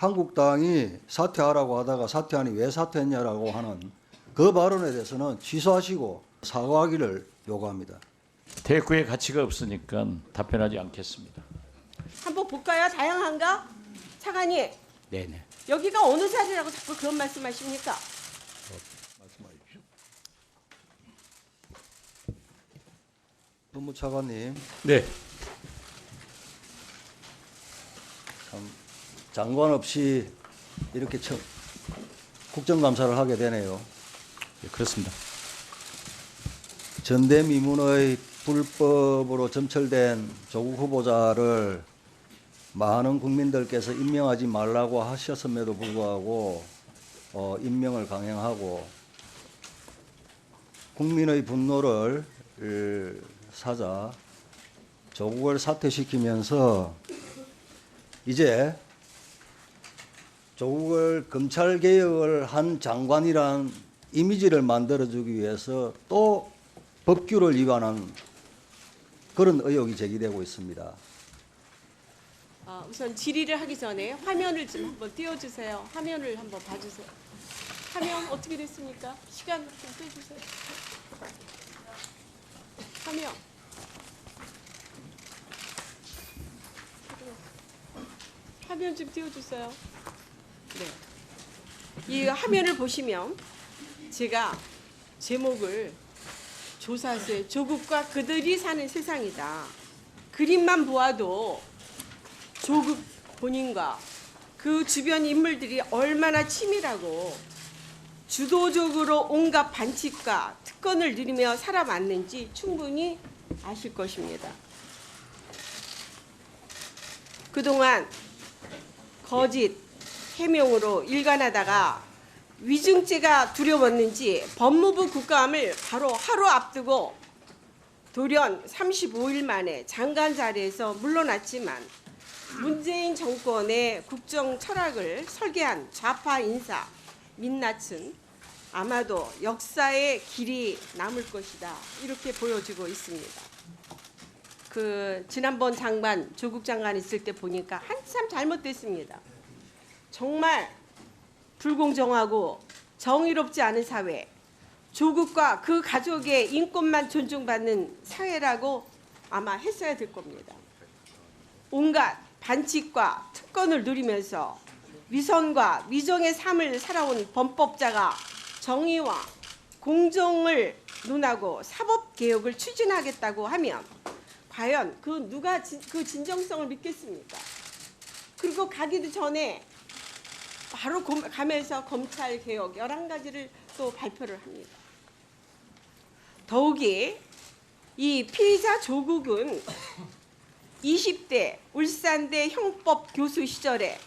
한국당이 사퇴하라고 하다가 사퇴하니 왜 사퇴했냐라고 하는 그 발언에 대해서는 취소하시고 사과하기를 요구합니다. 대꾸의 가치가 없으니까 답변하지 않겠습니다. 한번 볼까요? 다양한가? 차관님, 네네. 여기가 어느 자리라고 자꾸 그런 말씀하십니까? 말씀하십시오. 법무차관님, 네. 참 장관 없이 이렇게 국정감사를 하게 되네요. 네, 그렇습니다. 전대미문의 불법으로 점철된 조국 후보자를 많은 국민들께서 임명하지 말라고 하셨음에도 불구하고 임명을 강행하고 국민의 분노를 사자 조국을 사퇴시키면서 이제 조국을 검찰개혁을 한 장관이란 이미지를 만들어주기 위해서 또 법규를 위반한 그런 의혹이 제기되고 있습니다. 우선 질의를 하기 전에 화면을 좀 한번 띄워주세요. 화면을 한번 봐주세요. 화면 어떻게 됐습니까? 시간 좀 떼주세요. 화면. 화면 좀 띄워주세요. 네. 이 화면을 보시면 제가 제목을 조사세 조국과 그들이 사는 세상이다. 그림만 보아도 조국 본인과 그 주변 인물들이 얼마나 치밀하고 주도적으로 온갖 반칙과 특권을 누리며 살아왔는지 충분히 아실 것입니다. 그동안 거짓, 해명으로 일관하다가 위증죄가 두려웠는지 법무부 국감을 바로 하루 앞두고 돌연 35일 만에 장관 자리에서 물러났지만 문재인 정권의 국정 철학을 설계한 좌파 인사 민낯은 아마도 역사의 길이 남을 것이다. 이렇게 보여지고 있습니다. 지난번 장관, 조국 장관 있을 때 보니까 한참 잘못됐습니다. 정말 불공정하고 정의롭지 않은 사회, 조국과 그 가족의 인권만 존중받는 사회라고 아마 했어야 될 겁니다. 온갖 반칙과 특권을 누리면서 위선과 위정의 삶을 살아온 범법자가 정의와 공정을 논하고 사법개혁을 추진하겠다고 하면 과연 누가 그 진정성을 믿겠습니까? 그리고 가기도 전에 바로 가면서 검찰개혁 11가지를 또 발표를 합니다. 더욱이 이 피의자 조국은 20대 울산대 형법 교수 시절에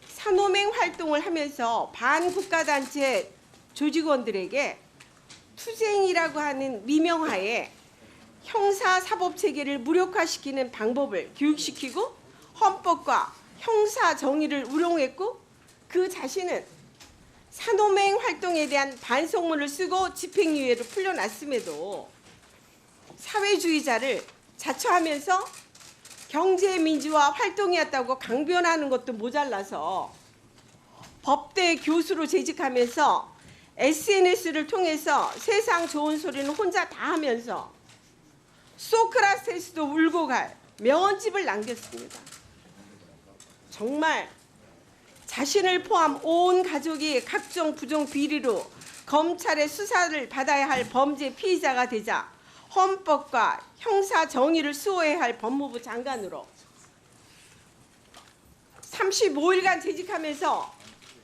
산호맹 활동을 하면서 반국가단체 조직원들에게 투쟁이라고 하는 미명하에 형사사법체계를 무력화시키는 방법을 교육시키고 헌법과 형사정의를 우롱했고 그 자신은 산호맹 활동에 대한 반성문을 쓰고 집행유예로 풀려났음에도 사회주의자를 자처하면서 경제민주화 활동이었다고 강변하는 것도 모자라서 법대 교수로 재직하면서 SNS를 통해서 세상 좋은 소리는 혼자 다 하면서 소크라테스도 울고 갈 명언집을 남겼습니다. 정말 자신을 포함 온 가족이 각종 부정 비리로 검찰의 수사를 받아야 할 범죄 피의자가 되자 헌법과 형사 정의를 수호해야 할 법무부 장관으로 35일간 재직하면서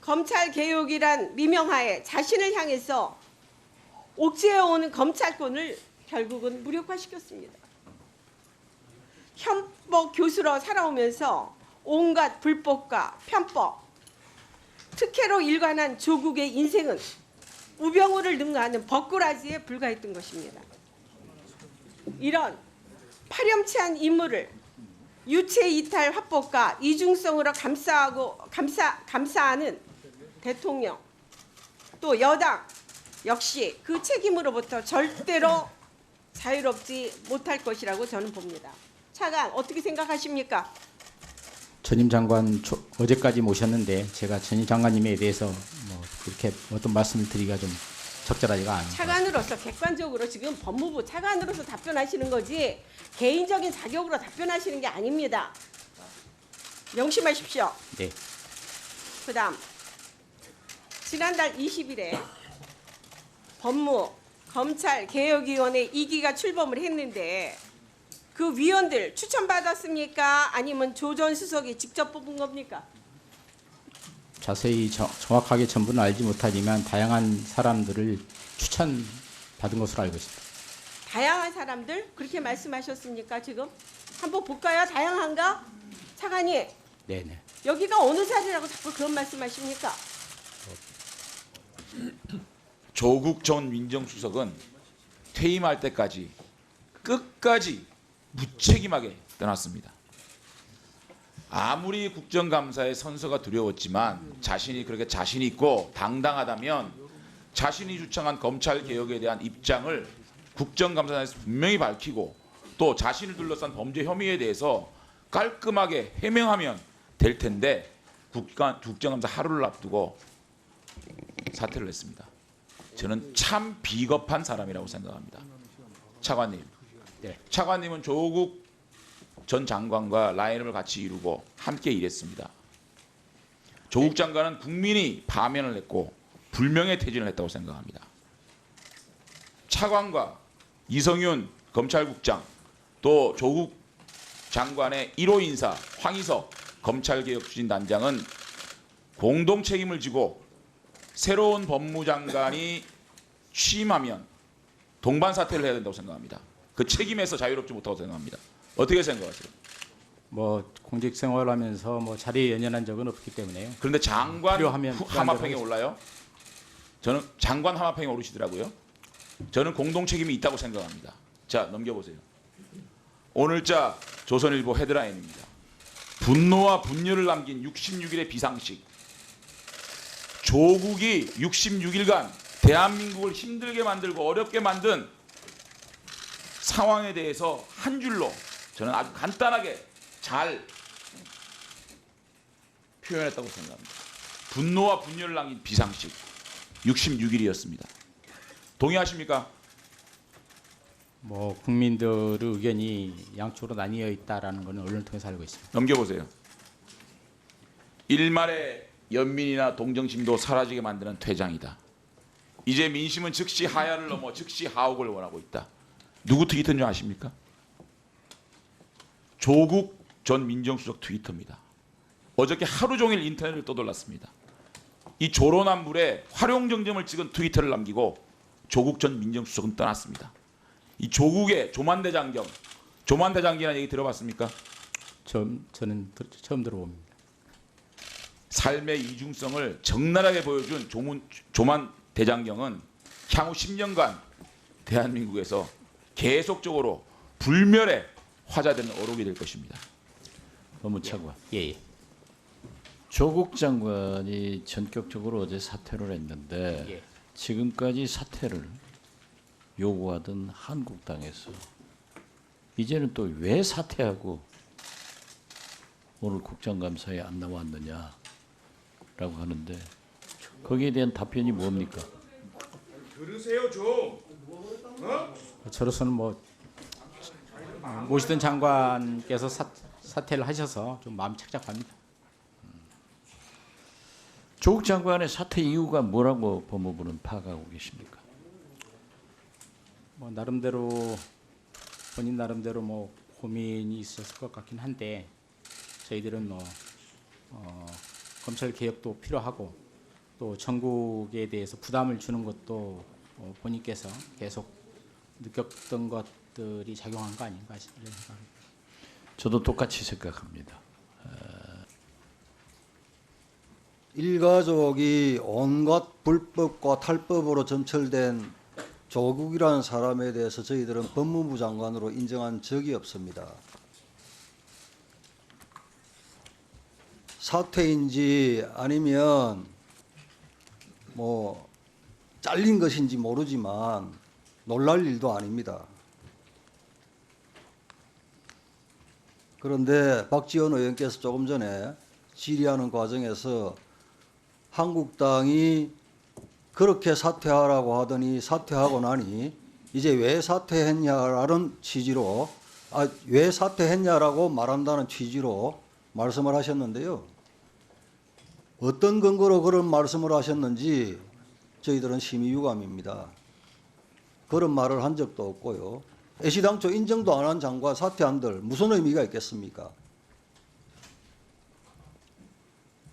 검찰개혁이란 미명하에 자신을 향해서 옥죄어오는 검찰권을 결국은 무력화시켰습니다. 헌법 교수로 살아오면서 온갖 불법과 편법, 특혜로 일관한 조국의 인생은 우병우를 능가하는 법꾸라지에 불과했던 것입니다. 이런 파렴치한 인물을 유체 이탈 화법과 이중성으로 감사하는 대통령 또 여당 역시 그 책임으로부터 절대로 자유롭지 못할 것이라고 저는 봅니다. 차관 어떻게 생각하십니까? 전임 장관 어제까지 모셨는데 제가 전임 장관님에 대해서 뭐 그렇게 어떤 말씀을 드리기가 좀 적절하지가 않은 것 같습니다. 차관으로서 객관적으로 지금 법무부 차관으로서 답변하시는 거지 개인적인 자격으로 답변하시는 게 아닙니다. 명심하십시오. 네. 그다음 지난달 20일에 법무 검찰 개혁위원회 2기가 출범을 했는데 그 위원들 추천받았습니까? 아니면 조 전 수석이 직접 뽑은 겁니까? 자세히 정확하게 전부는 알지 못하지만 다양한 사람들을 추천받은 것으로 알고 있습니다. 다양한 사람들 그렇게 말씀하셨습니까? 지금 한번 볼까요? 다양한가? 차관님 네네. 여기가 어느 자리라고 자꾸 그런 말씀하십니까? 조국 전 민정수석은 퇴임할 때까지 끝까지 무책임하게 떠났습니다. 아무리 국정감사의 선서가 두려웠지만 자신이 그렇게 자신 있고 당당하다면 자신이 주창한 검찰개혁에 대한 입장을 국정감사에서 분명히 밝히고 또 자신을 둘러싼 범죄 혐의에 대해서 깔끔하게 해명하면 될 텐데 국정감사 하루를 앞두고 사퇴를 했습니다. 저는 참 비겁한 사람이라고 생각합니다. 차관님, 네. 차관님은 조국 전 장관과 라인업을 같이 이루고 함께 일했습니다. 조국 장관은 국민이 파면을 했고 불명예 퇴진을 했다고 생각합니다. 차관과 이성윤 검찰국장 또 조국 장관의 1호 인사 황희석 검찰개혁추진단장은 공동 책임을 지고 새로운 법무장관이 취임하면 동반 사퇴를 해야 된다고 생각합니다. 그 책임에서 자유롭지 못하다고 생각합니다. 어떻게 생각하세요? 뭐 공직 생활하면서 뭐 자리에 연연한 적은 없기 때문에요. 그런데 장관 필요하면 하마평에 올라요? 저는 장관 하마평에 오르시더라고요. 저는 공동 책임이 있다고 생각합니다. 자, 넘겨보세요. 오늘자 조선일보 헤드라인입니다. 분노와 분열을 남긴 66일의 비상식. 조국이 66일간 대한민국을 힘들게 만들고 어렵게 만든 상황에 대해서 한 줄로 저는 아주 간단하게 잘 표현했다고 생각합니다. 분노와 분열을 남긴 비상식 66일이었습니다. 동의하십니까? 뭐 국민들의 의견이 양쪽으로 나뉘어 있다라는 것은 언론을 통해서 알고 있습니다. 넘겨보세요. 일말의 연민이나 동정심도 사라지게 만드는 퇴장이다. 이제 민심은 즉시 하야를 넘어 즉시 하옥을 원하고 있다. 누구 트위터인 줄 아십니까? 조국 전 민정수석 트위터입니다. 어저께 하루 종일 인터넷을 떠돌랐습니다. 이 조로남불에 활용정점을 찍은 트위터를 남기고 조국 전 민정수석은 떠났습니다. 이 조국의 조만대장경이라는 얘기 들어봤습니까? 저는 처음 들어봅니다. 삶의 이중성을 적나라하게 보여준 조만대장경은 향후 10년간 대한민국에서 계속적으로 불멸의 화자되는 어록이 될 것입니다. 법무차관. 예. 조국 장관이 전격적으로 어제 사퇴를 했는데 예. 지금까지 사퇴를 요구하던 한국당에서 이제는 또 왜 사퇴하고 오늘 국정감사에 안 나왔느냐라고 하는데 거기에 대한 답변이 뭡니까? 들으세요 좀. 저로서는 뭐 모시던 장관께서 사퇴를 하셔서 좀 마음이 착잡합니다. 조국 장관의 사퇴 이유가 뭐라고 법무부는 파악하고 계십니까? 뭐 나름대로 본인 나름대로 뭐 고민이 있었을 것 같긴 한데 저희들은 뭐 검찰 개혁도 필요하고 또 전국에 대해서 부담을 주는 것도 본인께서 계속 느꼈던 것들이 작용한 거 아닌가 싶은 생각입니다. 저도 똑같이 생각합니다. 일가족이 온갖 불법과 탈법으로 점철된 조국이라는 사람에 대해서 저희들은 법무부 장관으로 인정한 적이 없습니다. 사퇴인지 아니면 뭐 잘린 것인지 모르지만 놀랄 일도 아닙니다. 그런데 박지원 의원께서 조금 전에 질의하는 과정에서 한국당이 그렇게 사퇴하라고 하더니 사퇴하고 나니 이제 왜 사퇴했냐라는 취지로 왜 사퇴했냐라고 말한다는 취지로 말씀을 하셨는데요. 어떤 근거로 그런 말씀을 하셨는지 저희들은 심히 유감입니다. 그런 말을 한 적도 없고요. 애시당초 인정도 안 한 장관 사퇴한들 무슨 의미가 있겠습니까?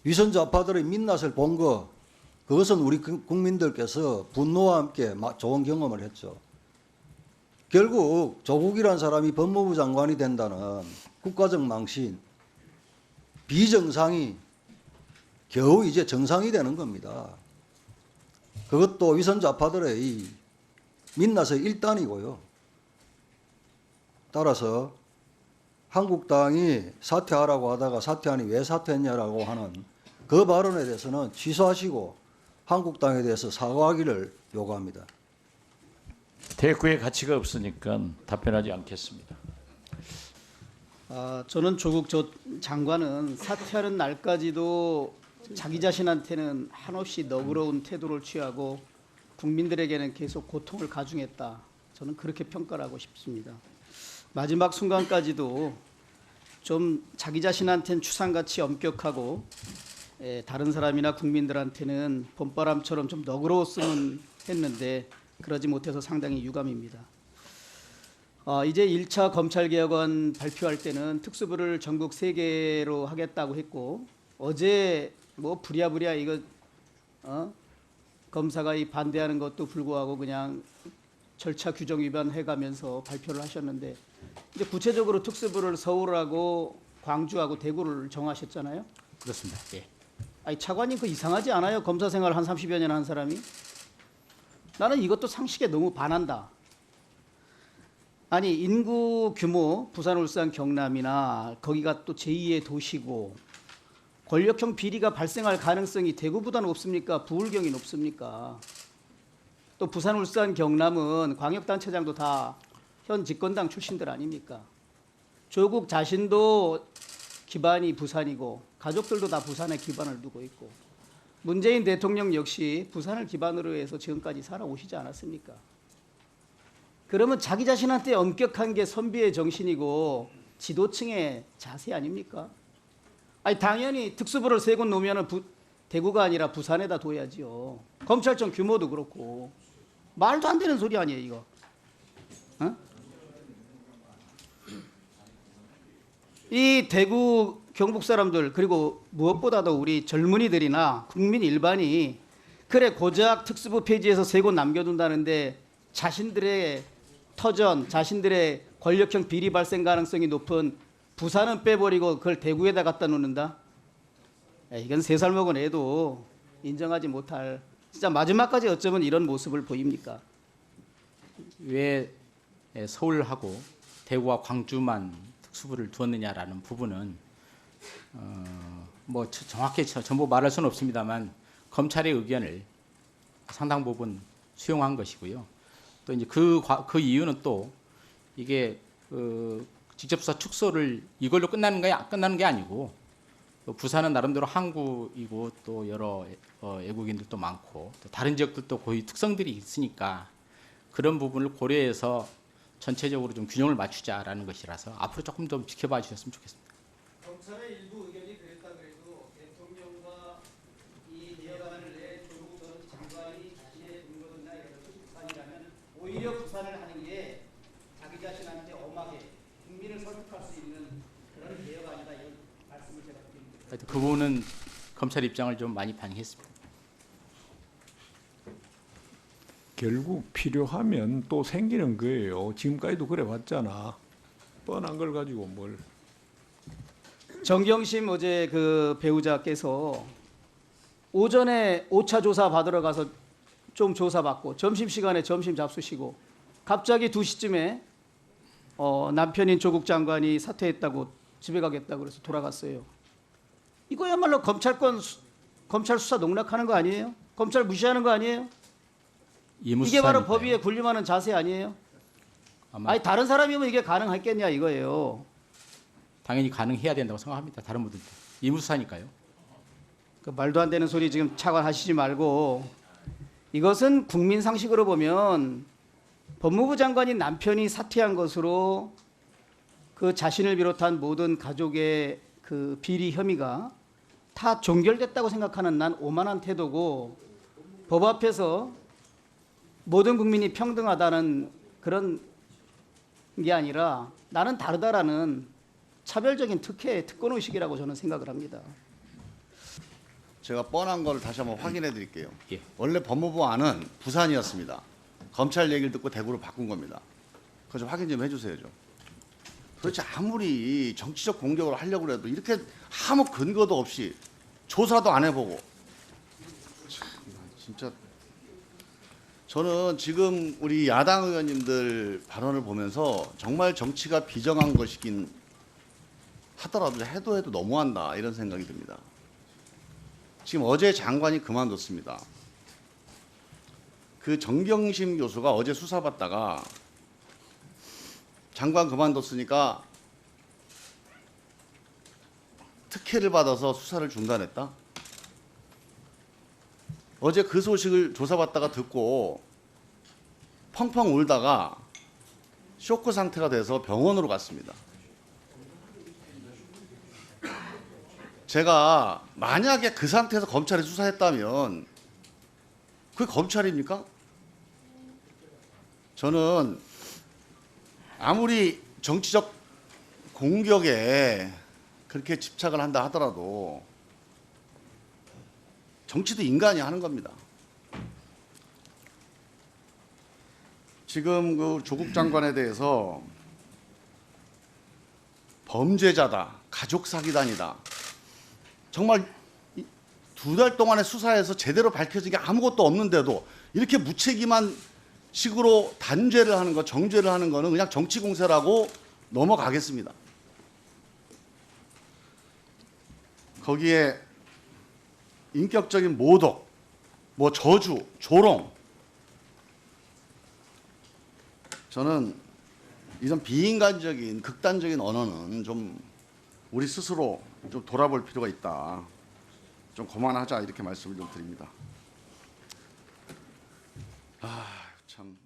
위선 좌파들의 민낯을 본 거, 그것은 우리 국민들께서 분노와 함께 좋은 경험을 했죠. 결국 조국이란 사람이 법무부 장관이 된다는 국가적 망신, 비정상이 겨우 이제 정상이 되는 겁니다. 그것도 위선 좌파들의 민낯의 일단이고요. 따라서 한국당이 사퇴하라고 하다가 사퇴하니 왜 사퇴했냐라고 하는 그 발언에 대해서는 취소하시고 한국당에 대해서 사과하기를 요구합니다. 대꾸의 가치가 없으니까 답변하지 않겠습니다. 저는 조국 장관은 사퇴하는 날까지도 자기 자신한테는 한없이 너그러운 태도를 취하고 국민들에게는 계속 고통을 가중했다. 저는 그렇게 평가를 하고 싶습니다. 마지막 순간까지도 좀 자기 자신한테는 추상같이 엄격하고 다른 사람이나 국민들한테는 봄바람처럼 좀 너그러웠으면 했는데 그러지 못해서 상당히 유감입니다. 이제 1차 검찰개혁안 발표할 때는 특수부를 전국 3개로 하겠다고 했고 어제 뭐 부랴부랴 이거 검사가 반대하는 것도 불구하고 그냥 절차 규정 위반해가면서 발표를 하셨는데 이제 구체적으로 특수부를 서울하고 광주하고 대구를 정하셨잖아요. 그렇습니다. 예. 아니 차관님 그 이상하지 않아요? 검사 생활 한 30여 년 한 사람이? 나는 이것도 상식에 너무 반한다. 아니 인구 규모 부산, 울산, 경남이나 거기가 또 제2의 도시고 권력형 비리가 발생할 가능성이 대구보다는 없습니까? 부울경이 높습니까? 또 부산, 울산, 경남은 광역단체장도 다 현 집권당 출신들 아닙니까? 조국 자신도 기반이 부산이고 가족들도 다 부산에 기반을 두고 있고 문재인 대통령 역시 부산을 기반으로 해서 지금까지 살아오시지 않았습니까? 그러면 자기 자신한테 엄격한 게 선비의 정신이고 지도층의 자세 아닙니까? 아니 당연히 특수부를 3곳 놓으면 대구가 아니라 부산에다 둬야지요. 검찰청 규모도 그렇고 말도 안 되는 소리 아니에요 이거. 이 대구 경북 사람들 그리고 무엇보다도 우리 젊은이들이나 국민 일반이 그래 고작 특수부 폐지해서 3곳 남겨둔다는데 자신들의 터전, 자신들의 권력형 비리 발생 가능성이 높은 부산은 빼버리고 그걸 대구에다 갖다 놓는다? 이건 3살 먹은 애도 인정하지 못할 진짜 마지막까지 어쩌면 이런 모습을 보입니까? 왜 서울하고 대구와 광주만 특수부를 두었느냐라는 부분은 뭐 정확히 전부 말할 수는 없습니다만 검찰의 의견을 상당 부분 수용한 것이고요. 또 이제 그 이유는 또 이게 직접수사 축소를 이걸로 끝나는 게 아니고 또 부산은 나름대로 항구이고 또 여러 외국인들도 많고 또 다른 지역들도 고유 특성들이 있으니까 그런 부분을 고려해서 전체적으로 좀 균형을 맞추자라는 것이라서 앞으로 조금 더 지켜봐 주셨으면 좋겠습니다. 검찰의 일부 의견이 그랬다 그래도 대통령과 이 개혁안을 내 조국 전 장관이 자신의 분거나 부산이라면 오히려 부산을 하는 게 자기 자신한테 엄하게 국민을 설득할 수 있는 그런 개혁안이다 이런 말씀을 제가 드립니다. 그 부분은 검찰 입장을 좀 많이 반영했습니다. 결국 필요하면 또 생기는 거예요. 지금까지도 그래 왔잖아. 뻔한 걸 가지고 뭘. 정경심 어제 그 배우자께서 오전에 5차 조사 받으러 가서 좀 조사받고 점심시간에 점심 잡수시고 갑자기 2시쯤에 남편인 조국 장관이 사퇴했다고 집에 가겠다고 그래서 돌아갔어요. 이거야말로 검찰 수사 농락하는 거 아니에요? 검찰 무시하는 거 아니에요? 이게 바로 법 위에 군림하는 자세 아니에요? 아니 다른 사람이면 이게 가능했겠냐 이거예요. 당연히 가능해야 된다고 생각합니다. 다른 분들도 이무사니까요. 그 말도 안 되는 소리 지금 차관하시지 말고, 이것은 국민 상식으로 보면 법무부 장관이 남편이 사퇴한 것으로 그 자신을 비롯한 모든 가족의 그 비리 혐의가 다 종결됐다고 생각하는 난 오만한 태도고, 법 앞에서 모든 국민이 평등하다는 그런 게 아니라 나는 다르다라는 차별적인 특권의식이라고 저는 생각을 합니다. 제가 뻔한 걸 다시 한번 확인해 드릴게요. 예. 원래 법무부 안은 부산이었습니다. 검찰 얘기를 듣고 대구로 바꾼 겁니다. 그거 좀 확인 좀 해주세요. 좀. 도대체 아무리 정치적 공격을 하려고 해도 이렇게 아무 근거도 없이 조사도 안 해보고, 참, 진짜 저는 지금 우리 야당 의원님들 발언을 보면서 정말 정치가 비정한 것이긴 하더라도 해도 너무한다 이런 생각이 듭니다. 지금 어제 장관이 그만뒀습니다. 그 정경심 교수가 어제 수사받다가 장관 그만뒀으니까 특혜를 받아서 수사를 중단했다? 어제 그 소식을 조사받다가 듣고 펑펑 울다가 쇼크 상태가 돼서 병원으로 갔습니다. 제가 만약에 그 상태에서 검찰이 수사했다면 그게 검찰입니까? 저는 아무리 정치적 공격에 그렇게 집착을 한다 하더라도 정치도 인간이 하는 겁니다. 지금 그 조국 장관에 대해서 범죄자다, 가족 사기단이다. 정말 2달 동안의 수사에서 제대로 밝혀진 게 아무것도 없는데도 이렇게 무책임한 식으로 단죄를 하는 거, 정죄를 하는 거는 그냥 정치 공세라고 넘어가겠습니다. 거기에 인격적인 모독, 뭐 저주, 조롱, 저는 이런 비인간적인 극단적인 언어는 좀 우리 스스로 좀 돌아볼 필요가 있다. 좀 그만하자 이렇게 말씀을 좀 드립니다. 참.